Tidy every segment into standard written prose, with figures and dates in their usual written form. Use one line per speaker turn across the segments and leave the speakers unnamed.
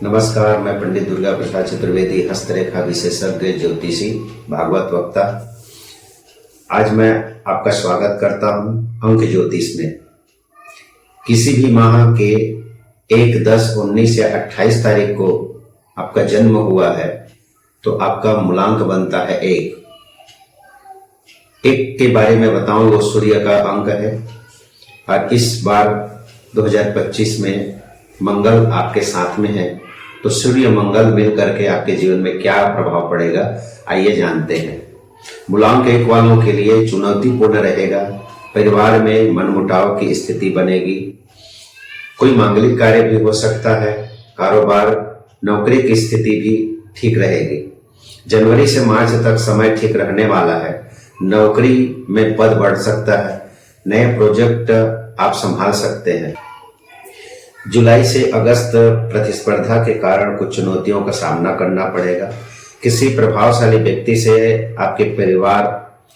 नमस्कार, मैं पंडित दुर्गा प्रसाद चतुर्वेदी, हस्तरेखा विशेषज्ञ, ज्योतिषी, भागवत वक्ता। आज मैं आपका स्वागत करता हूं अंक ज्योतिष में। किसी भी माह के 1, 10, 19 या 28 तारीख को आपका जन्म हुआ है तो आपका मूलांक बनता है 1। 1 के बारे में बताऊं, वो सूर्य का अंक है और इस बार 2025 में मंगल आपके साथ में है, तो सूर्य मंगल मिल करके आपके जीवन में क्या प्रभाव पड़ेगा, आइए जानते हैं। मूलांक 1 वालों के लिए चुनौतीपूर्ण रहेगा। परिवार में मनमुटाव की स्थिति बनेगी। कोई मांगलिक कार्य भी हो सकता है। कारोबार, नौकरी की स्थिति भी ठीक रहेगी। जनवरी से मार्च तक समय ठीक रहने वाला है। नौकरी में पद बढ़ सकता है। नए प्रोजेक्ट आप संभाल सकते हैं। जुलाई से अगस्त प्रतिस्पर्धा के कारण कुछ चुनौतियों का सामना करना पड़ेगा। किसी प्रभावशाली व्यक्ति से आपके परिवार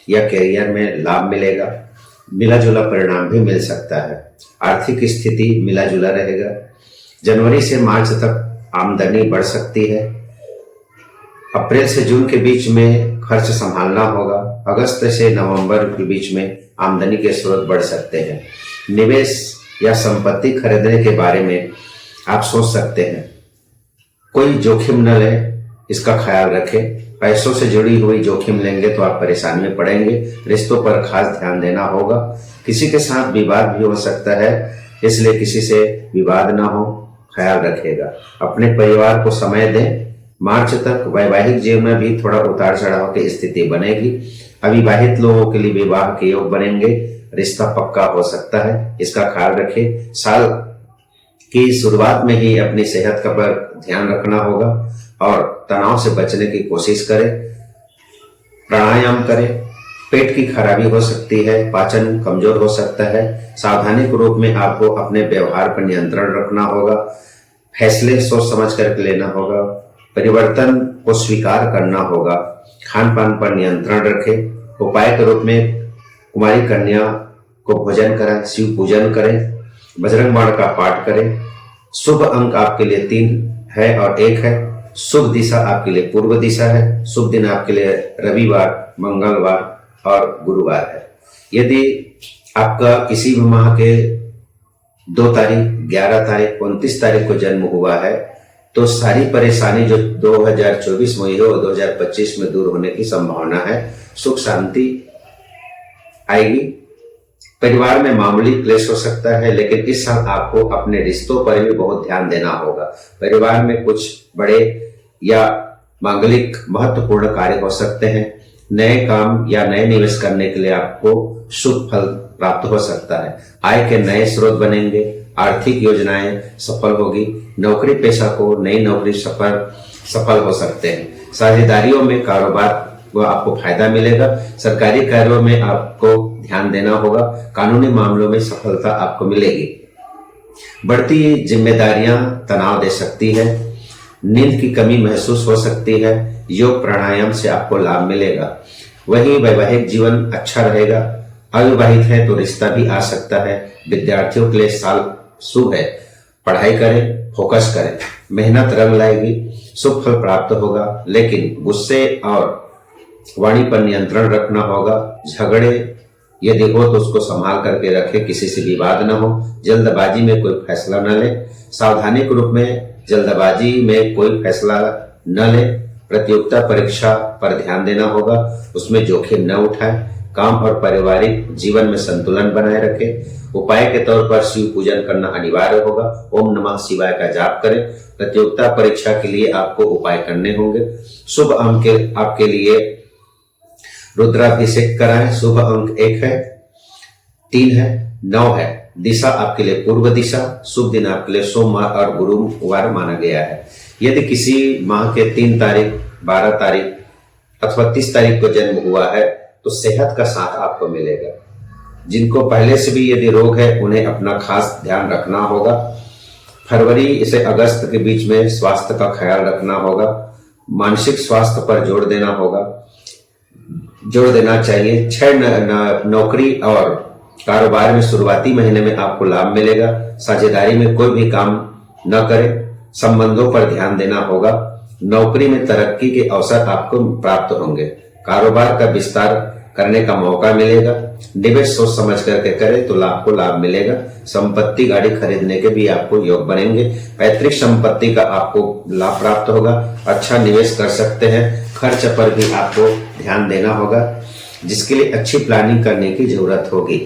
या करियर में लाभ मिलेगा। मिला जुला परिणाम भी मिल सकता है। आर्थिक स्थिति मिला जुला रहेगा। जनवरी से मार्च तक आमदनी बढ़ सकती है। अप्रैल से जून के बीच में खर्च संभालना होगा। अगस्त से नवंबर के बीच में आमदनी के स्रोत बढ़ सकते हैं। निवेश या संपत्ति खरीदने के बारे में आप सोच सकते हैं। कोई जोखिम न लें, इसका ख्याल रखें। पैसों से जुड़ी हुई जोखिम लेंगे तो आप परेशानी में पड़ेंगे। रिश्तों पर खास ध्यान देना होगा। किसी के साथ विवाद भी हो सकता है, इसलिए किसी से विवाद ना हो, ख्याल रखेगा। अपने परिवार को समय दें। मार्च तक वैवाहिक जीवन में भी थोड़ा उतार चढ़ाव की स्थिति बनेगी। अविवाहित लोगों के लिए विवाह के योग बनेंगे। रिश्ता पक्का हो सकता है, इसका ख्याल रखें। साल की शुरुआत में ही अपनी सेहत का पर ध्यान रखना होगा और तनाव से बचने की कोशिश करें। प्राणायाम करें। पेट की खराबी हो सकती है। पाचन कमजोर हो सकता है। सावधानी के रूप में आपको अपने व्यवहार पर नियंत्रण रखना होगा। फैसले सोच समझ कर लेना होगा। परिवर्तन को स्वीकार करना होगा। खान पान पर नियंत्रण रखें। उपाय के रूप में कुमारी कन्या को भोजन कराएं, शिव पूजन करें, बजरंग बाण का पाठ करें। शुभ अंक आपके लिए 3 है और 1 है। शुभ दिशा आपके लिए पूर्व दिशा है। शुभ दिन आपके लिए रविवार, मंगलवार और गुरुवार है। यदि आपका किसी भी माह के 2 तारीख, 11 तारीख, 29 तारीख को जन्म हुआ है तो सारी परेशानी जो 2024 में हो 2025 में दूर होने की संभावना है। सुख शांति आएगी। परिवार में मामूली क्लेश हो सकता है, लेकिन इस साल आपको अपने रिश्तों पर भी बहुत ध्यान देना होगा। परिवार में कुछ बड़े या मांगलिक महत्वपूर्ण कार्य हो सकते हैं। नए काम या नए निवेश करने के लिए आपको शुभ फल प्राप्त हो सकता है। आय के नए स्रोत बनेंगे। आर्थिक योजनाएं सफल होगी। नौकरी पेशा को नई नौकरी सफल हो सकते हैं। साझेदारियों में कारोबार वो आपको फायदा मिलेगा। सरकारी कार्यों में आपको ध्यान देना होगा। कानूनी मामलों में सफलता आपको मिलेगी। बढ़ती जिम्मेदारियां तनाव दे सकती है। नींद की कमी महसूस हो सकती है। योग प्राणायाम से आपको लाभ मिलेगा। वहीं वैवाहिक जीवन अच्छा रहेगा। अविवाहित है तो रिश्ता भी आ सकता है। विद्यार्थियों के लिए साल शुभ है। पढ़ाई करें, फोकस करें। मेहनत रंग लाएगी। शुभ फल प्राप्त होगा, लेकिन गुस्से और वाणी पर नियंत्रण रखना होगा। झगड़े यदि हो तो उसको संभाल करके रखें। किसी से विवाद न हो। जल्दबाजी में कोई फैसला न ले। सावधानी के रूप में जल्दबाजी में कोई फैसला न ले। प्रतियोगिता परीक्षा पर ध्यान देना होगा, उसमें जोखिम न उठाएं। काम और पारिवारिक जीवन में संतुलन बनाए रखें। उपाय के तौर पर शिव पूजन करना अनिवार्य होगा। ओम नमः शिवाय का जाप करें। प्रतियोगिता परीक्षा के लिए आपको उपाय करने होंगे। शुभ अंक आपके लिए रुद्राभिषेक कराएं। शुभ अंक 1 है, 3 है, 9 है। दिशा आपके लिए पूर्व दिशा। शुभ दिन आपके लिए सोमवार और गुरुवार माना गया है। यदि किसी माह के 3 तारीख, 12 तारीख अथवा 30 तारीख को जन्म हुआ है तो सेहत का साथ आपको मिलेगा। जिनको पहले से भी यदि रोग है उन्हें अपना खास ध्यान रखना होगा। फरवरी से अगस्त के बीच में स्वास्थ्य का ख्याल रखना होगा। मानसिक स्वास्थ्य पर जोर देना चाहिए। 6 नौकरी और कारोबार में शुरुआती महीने में आपको लाभ मिलेगा। साझेदारी में कोई भी काम न करें। संबंधों पर ध्यान देना होगा। नौकरी में तरक्की के अवसर आपको प्राप्त होंगे। कारोबार का विस्तार करने का मौका मिलेगा। निवेश सोच समझ करके करें तो लाभ को लाभ मिलेगा। संपत्ति गाड़ी खरीदने के भी आपको योग बनेंगे। पैतृक संपत्ति का आपको लाभ प्राप्त होगा। अच्छा निवेश कर सकते हैं। खर्च पर भी आपको ध्यान देना होगा, जिसके लिए अच्छी प्लानिंग करने की जरूरत होगी।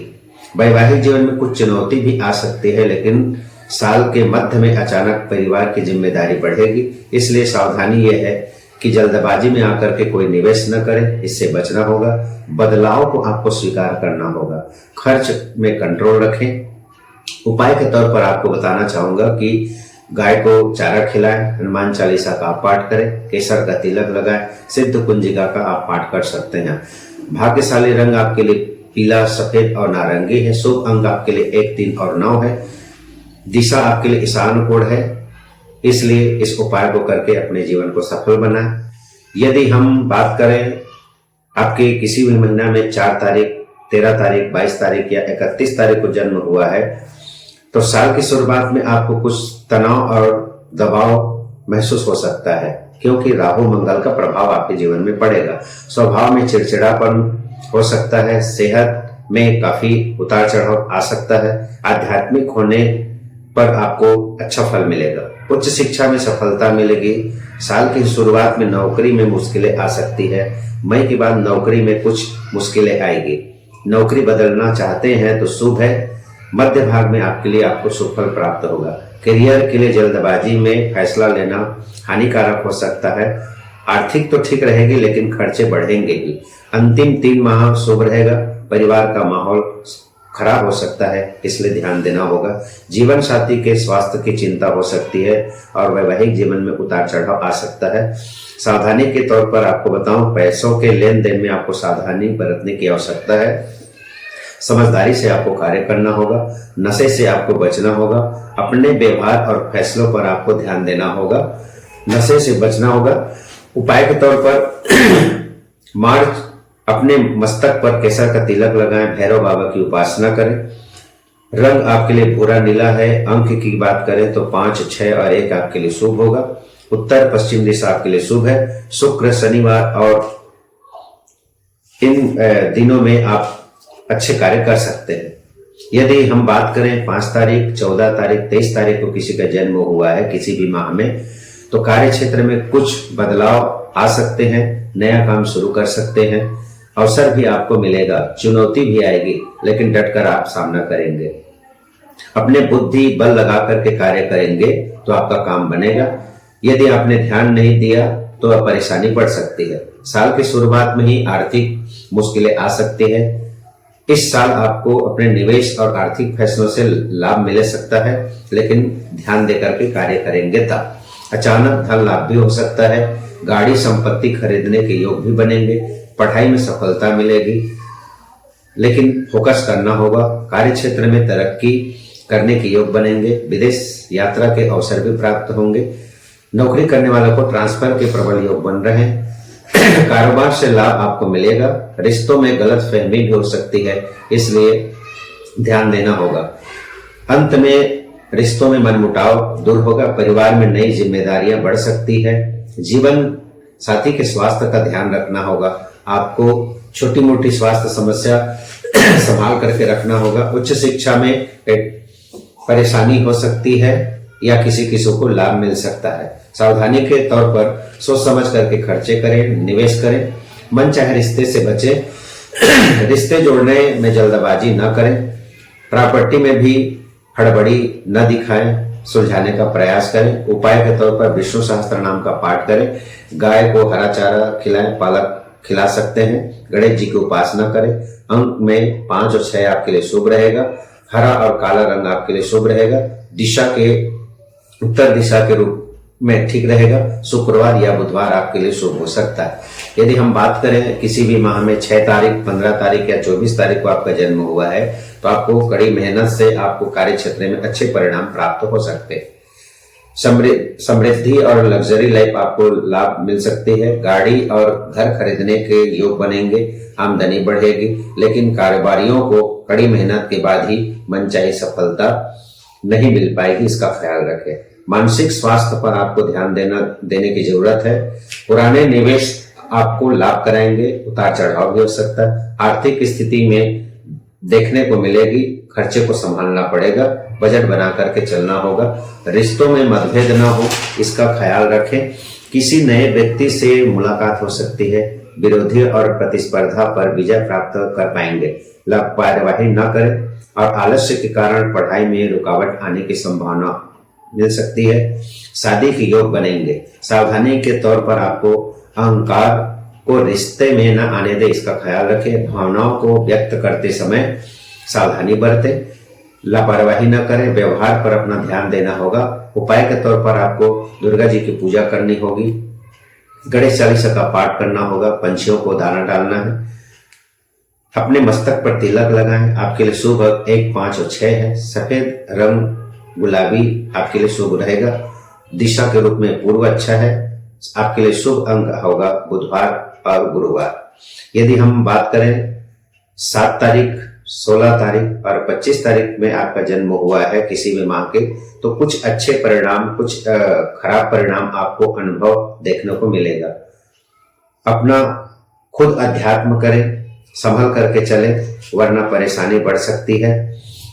वैवाहिक जीवन में कुछ चुनौती भी आ सकती है, लेकिन साल के मध्य में अचानक परिवार की जिम्मेदारी बढ़ेगी, इसलिए सावधानी यह है कि जल्दबाजी में आकर के कोई निवेश न करें, इससे बचना होगा। बदलाव को आपको स्वीकार करना होगा। खर्च में कंट्रोल रखें। उपाय के तौर पर आपको बताना चाहूंगा कि गाय को चारा खिलाएं, हनुमान चालीसा का आप पाठ करें, केसर का तिलक लगाएं, सिद्ध कुंजिका का आप पाठ कर सकते हैं। भाग्यशाली रंग आपके लिए पीला, सफेद और नारंगी है। शुभ अंक आपके लिए 1, 3 और 9 है। दिशा आपके लिए ईशान कोण है, इसलिए इस उपाय को करके अपने जीवन को सफल बनाएं। यदि हम बात करें आपके किसी भी महीना में 4 तारीख, 13 तारीख, 22 तारीख या 31 तारीख को जन्म हुआ है, तो साल की शुरुआत में आपको कुछ तनाव और दबाव महसूस हो सकता है, क्योंकि राहु मंगल का प्रभाव आपके जीवन में पड़ेगा। स्वभाव में चिड़चिड़ापन हो सकता है। सेहत में काफी उतार चढ़ाव आ सकता है। आध्यात्मिक होने पर आपको अच्छा फल मिलेगा। उच्च शिक्षा में सफलता मिलेगी। साल की शुरुआत में नौकरी में मुश्किलें आ सकती है। मई के बाद नौकरी में कुछ मुश्किलें आएगी। नौकरी बदलना चाहते हैं तो शुभ है। मध्य भाग में आपके लिए आपको सुफल प्राप्त होगा। करियर के लिए जल्दबाजी में फैसला लेना हानिकारक हो सकता है। आर्थिक तो ठीक रहेगी, लेकिन खर्चे बढ़ेंगे ही। अंतिम 3 माह शुभ रहेगा। परिवार का माहौल खराब हो सकता है, इसलिए ध्यान देना होगा। जीवन साथी के स्वास्थ्य की चिंता हो सकती है और वैवाहिक जीवन में उतार चढ़ाव आ सकता है। सावधानी के तौर पर आपको बताऊं, पैसों के लेन देन में आपको सावधानी बरतने की आवश्यकता है। समझदारी से आपको कार्य करना होगा। नशे से आपको बचना होगा। अपने व्यवहार और फैसलों पर आपको ध्यान देना होगा। नशे से बचना होगा। उपाय के तौर पर मार्च अपने मस्तक पर केसर का तिलक लगाएं। भैरव बाबा की उपासना करें। रंग आपके लिए भूरा नीला है। अंक की बात करें तो 5, 6 और 1 आपके लिए शुभ होगा। उत्तर पश्चिम दिशा आपके लिए शुभ है। शुक्र, शनिवार और इन दिनों में आप अच्छे कार्य कर सकते हैं। यदि हम बात करें 5 तारीख, 14 तारीख, 23 तारीख को किसी का जन्म हुआ है किसी भी माह में, तो कार्य क्षेत्र में कुछ बदलाव आ सकते हैं। नया काम शुरू कर सकते हैं। अवसर भी आपको मिलेगा। चुनौती भी आएगी, लेकिन डटकर आप सामना करेंगे। अपने बुद्धि बल लगा करके कार्य करेंगे तो आपका काम बनेगा। यदि आपने ध्यान नहीं दिया तो परेशानी पड़ सकती है। साल की शुरुआत में ही आर्थिक मुश्किलें आ सकती है। इस साल आपको अपने निवेश और आर्थिक फैसलों से लाभ मिल सकता है, लेकिन ध्यान देकर के कार्य करेंगे तब। अचानक धन लाभ भी हो सकता है। गाड़ी संपत्ति खरीदने के योग भी बनेंगे। पढ़ाई में सफलता मिलेगी, लेकिन फोकस करना होगा। कार्य क्षेत्र में तरक्की करने के योग बनेंगे। विदेश यात्रा के अवसर भी प्राप्त होंगे। नौकरी करने वालों को ट्रांसफर के प्रबल योग बन रहे हैं। कारोबार से लाभ आपको मिलेगा। रिश्तों में गलतफहमी भी हो सकती है, इसलिए ध्यान देना होगा। अंत में रिश्तों में मनमुटाव दूर होगा। परिवार में नई जिम्मेदारियां बढ़ सकती है। जीवन साथी के स्वास्थ्य का ध्यान रखना होगा। आपको छोटी मोटी स्वास्थ्य समस्या संभाल करके रखना होगा। उच्च शिक्षा में परेशानी हो सकती है या किसी को लाभ मिल सकता है। सावधानी के तौर पर सोच समझ करके खर्चे करें, निवेश करें। मन चाहे रिश्ते से बचें। रिश्ते जोड़ने में जल्दबाजी न करें। प्रॉपर्टी में भी हड़बड़ी न दिखाएं। सुलझाने का प्रयास करें। उपाय के तौर पर विष्णु सहस्त्र नाम का पाठ करें। गाय को हरा चारा खिलाएं, पालक खिला सकते हैं। गणेश जी की उपासना करें। अंक में 5 और 6 आपके लिए शुभ रहेगा। हरा और काला रंग आपके लिए शुभ रहेगा। दिशा के उत्तर दिशा के रूप में ठीक रहेगा। शुक्रवार या बुधवार आपके लिए शुभ हो सकता है। यदि हम बात करें किसी भी माह में 6 तारीख, 15 तारीख या 24 तारीख को आपका जन्म हुआ है, तो आपको कड़ी मेहनत से आपको कार्य क्षेत्र में अच्छे परिणाम प्राप्त हो सकते हैं। समृद्धि और लग्जरी लाइफ आपको लाभ मिल सकती है। गाड़ी और घर खरीदने के योग बनेंगे। आमदनी बढ़ेगी, लेकिन कारोबारियों को कड़ी मेहनत के बाद ही मनचाही सफलता नहीं मिल पाएगी, इसका ख्याल रखें। मानसिक स्वास्थ्य पर आपको ध्यान देने की जरूरत है। पुराने निवेश आपको लाभ कराएंगे, उतार चढ़ाव भी हो सकता है। आर्थिक स्थिति में देखने को मिलेगी, खर्चे को संभालना पड़ेगा, बजट बना करके चलना होगा। रिश्तों में मतभेद ना हो, इसका ख्याल रखें। किसी नए व्यक्ति से मुलाकात हो सकती है। विरोधी और प्रतिस्पर्धा पर विजय प्राप्त कर पाएंगे। लापरवाही न करें और आलस्य के कारण पढ़ाई में रुकावट आने की संभावना मिल सकती है। शादी के योग बनेंगे। सावधानी के तौर पर आपको अहंकार को रिश्ते में न आने दे, इसका ख्याल रखें। भावनाओं को व्यक्त करते समय सावधानी बरतें, लापरवाही न करें। व्यवहार पर अपना ध्यान देना होगा। उपाय के तौर पर आपको दुर्गा जी की पूजा करनी होगी, गणेश चालीसा का पाठ करना होगा, पंछियों को दाना डालना है, अपने मस्तक पर तिलक लगाएं। आपके लिए शुभ 1, 5 और 6 है। सफेद रंग गुलाबी आपके लिए शुभ रहेगा। दिशा के रूप में पूर्व अच्छा है। आपके लिए शुभ अंक होगा बुधवार और गुरुवार। यदि हम बात करें 7 तारीख, 16 तारीख और 25 तारीख में आपका जन्म हुआ है किसी भी माह के, तो कुछ अच्छे परिणाम, कुछ खराब परिणाम आपको अनुभव देखने को मिलेगा। अपना खुद अध्यात्म करें, संभल करके चलें, वरना परेशानी बढ़ सकती है।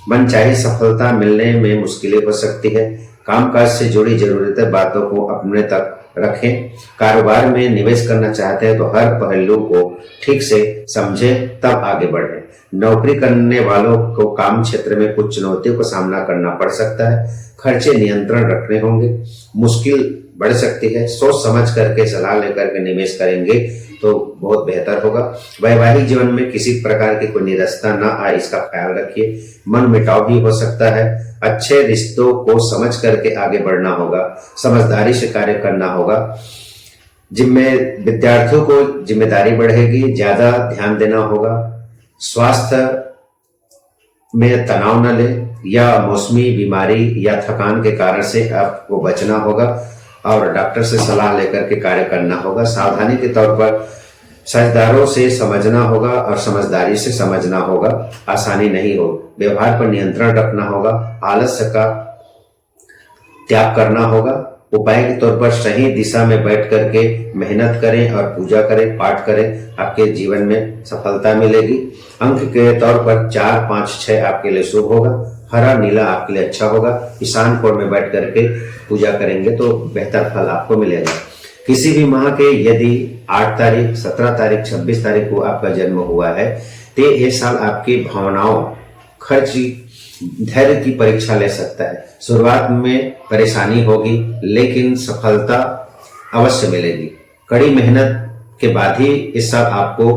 मनचाही सफलता मिलने में मुश्किलें हो सकती है। कामकाज से जुड़ी जरूरतें बातों को अपने तक रखें। कारोबार में निवेश करना चाहते हैं तो हर पहलू को ठीक से समझें, तब आगे बढ़ें। नौकरी करने वालों को काम क्षेत्र में कुछ चुनौतियों का सामना करना पड़ सकता है। खर्चे नियंत्रण रखने होंगे, मुश्किल बढ़ सकती है। सोच समझ करके सलाह लेकर के निवेश करेंगे तो बहुत बेहतर होगा। वैवाहिक जीवन में किसी प्रकार की कोई निरस्ता न आए, इसका ख्याल रखिए। मन मुटाव भी हो सकता है। अच्छे रिश्तों को समझ करके आगे बढ़ना होगा, समझदारी से कार्य करना होगा। विद्यार्थियों को जिम्मेदारी बढ़ेगी, ज्यादा ध्यान देना होगा। स्वास्थ्य में तनाव न ले या मौसमी बीमारी या थकान के कारण से आपको बचना होगा और डॉक्टर से सलाह लेकर के कार्य करना होगा। सावधानी के तौर पर साझेदारों से समझना होगा और समझदारी से समझना होगा। आसानी नहीं हो। व्यवहार पर नियंत्रण रखना होगा। आलस्य का त्याग करना होगा। उपाय के तौर पर सही दिशा में बैठ करके मेहनत करें और पूजा करें, पाठ करें, आपके जीवन में सफलता मिलेगी। अंक के तौर पर 4, 5, 6 आपके लिए शुभ होगा। हरा नीला आपके लिए अच्छा होगा। ईशान कोण में बैठ करके पूजा करेंगे तो बेहतर फल आपको मिलेगा। किसी भी माह के यदि 8 तारीख, 17 तारीख, 26 तारीख को आपका जन्म हुआ है तो ये साल आपकी भावनाओं, खर्च, धैर्य की परीक्षा ले सकता है। शुरुआत में परेशानी होगी लेकिन सफलता अवश्य मिलेगी। कड़ी मेहनत के बाद ही इस साल आपको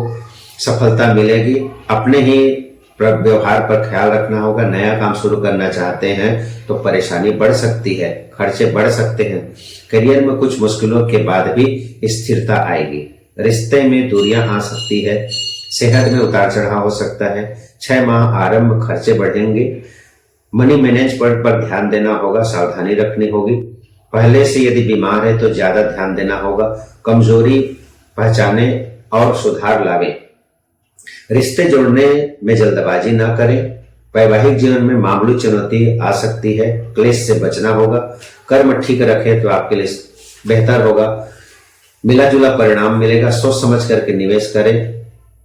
सफलता मिलेगी। अपने ही व्यवहार पर ख्याल रखना होगा। नया काम शुरू करना चाहते हैं तो परेशानी बढ़ सकती है, खर्चे बढ़ सकते हैं। करियर में कुछ मुश्किलों के बाद भी स्थिरता आएगी। रिश्ते में दूरियां आ सकती है। सेहत में उतार चढ़ाव हो सकता है। 6 माह आरंभ खर्चे बढ़ेंगे। मनी मैनेजमेंट पर ध्यान देना होगा, सावधानी रखनी होगी। पहले से यदि बीमार है तो ज्यादा ध्यान देना होगा। कमजोरी पहचाने और सुधार लावे। रिश्ते जोड़ने में जल्दबाजी ना करें। वैवाहिक जीवन में मामूली चुनौती आ सकती है, क्लेश से बचना होगा। कर्म ठीक रखें तो आपके लिए बेहतर होगा। मिला जुला परिणाम मिलेगा। सोच समझ करके निवेश करें।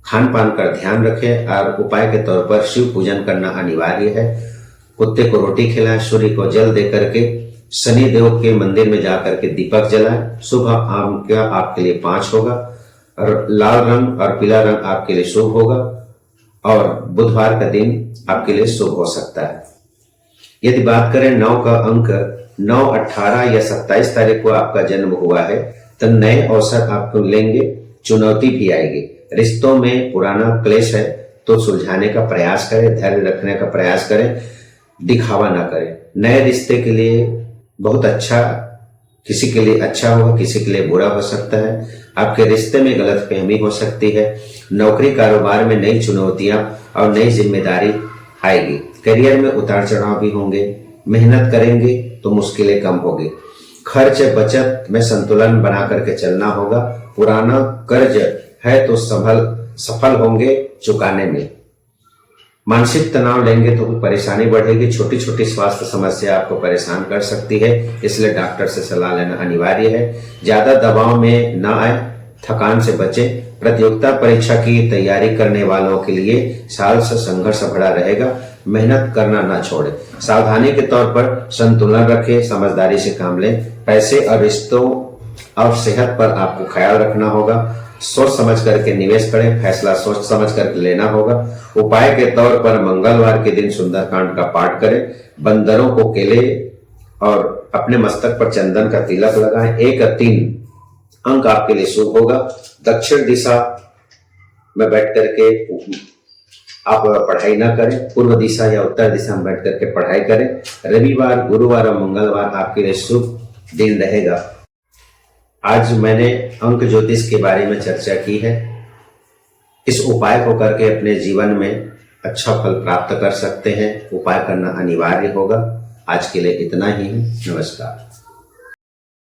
खान पान का ध्यान रखें और उपाय के तौर पर शिव पूजन करना अनिवार्य है। कुत्ते को रोटी खिलाएं, सूर्य को जल दे करके, शनि देव के मंदिर में जाकर के दीपक जलाएं। शुभ अंक आपके लिए 5 होगा और लाल रंग और पीला रंग आपके लिए शुभ होगा और बुधवार का दिन आपके लिए शुभ हो सकता है। यदि बात करें 9 का अंक, 9, 18 या 27 तारीख को आपका जन्म हुआ है तो नए अवसर आपको लेंगे, चुनौती भी आएगी। रिश्तों में पुराना क्लेश है तो सुलझाने का प्रयास करें, धैर्य रखने का प्रयास करें, दिखावा ना करें। नए रिश्ते के लिए बहुत अच्छा, किसी के लिए अच्छा होगा, किसी के लिए बुरा हो सकता है। आपके रिश्ते में गलतफहमी हो सकती है। नौकरी कारोबार में नई चुनौतियां और नई जिम्मेदारी आएगी। करियर में उतार चढ़ाव भी होंगे। मेहनत करेंगे तो मुश्किलें कम होगी। खर्च बचत में संतुलन बना करके चलना होगा। पुराना कर्ज है तो सफल होंगे चुकाने में। मानसिक तनाव लेंगे तो परेशानी बढ़ेगी। छोटी छोटी स्वास्थ्य समस्या आपको परेशान कर सकती है, इसलिए डॉक्टर से सलाह लेना अनिवार्य है। ज्यादा दबाव में ना आए, थकान से बचें। प्रतियोगिता परीक्षा की तैयारी करने वालों के लिए साल से संघर्ष भरा रहेगा। मेहनत करना ना छोड़े। सावधानी के तौर पर संतुलन रखें, समझदारी से काम लें। पैसे और रिश्तों और सेहत पर आपको ख्याल रखना होगा। सोच समझ करके निवेश करें, फैसला सोच समझ करके लेना होगा। उपाय के तौर पर मंगलवार के दिन सुंदरकांड का पाठ करें। बंदरों को केले और अपने मस्तक पर चंदन का तिलक लगाएं। 1 और 3 अंक आपके लिए शुभ होगा। दक्षिण दिशा में बैठ करके आप पढ़ाई ना करें, पूर्व दिशा या उत्तर दिशा में बैठ करके पढ़ाई करें। रविवार, गुरुवार और मंगलवार आपके लिए शुभ दिन रहेगा। आज मैंने अंक ज्योतिष के बारे में चर्चा की है। इस उपाय को करके अपने जीवन में अच्छा फल प्राप्त कर सकते हैं। उपाय करना अनिवार्य होगा। आज के लिए इतना ही। नमस्कार।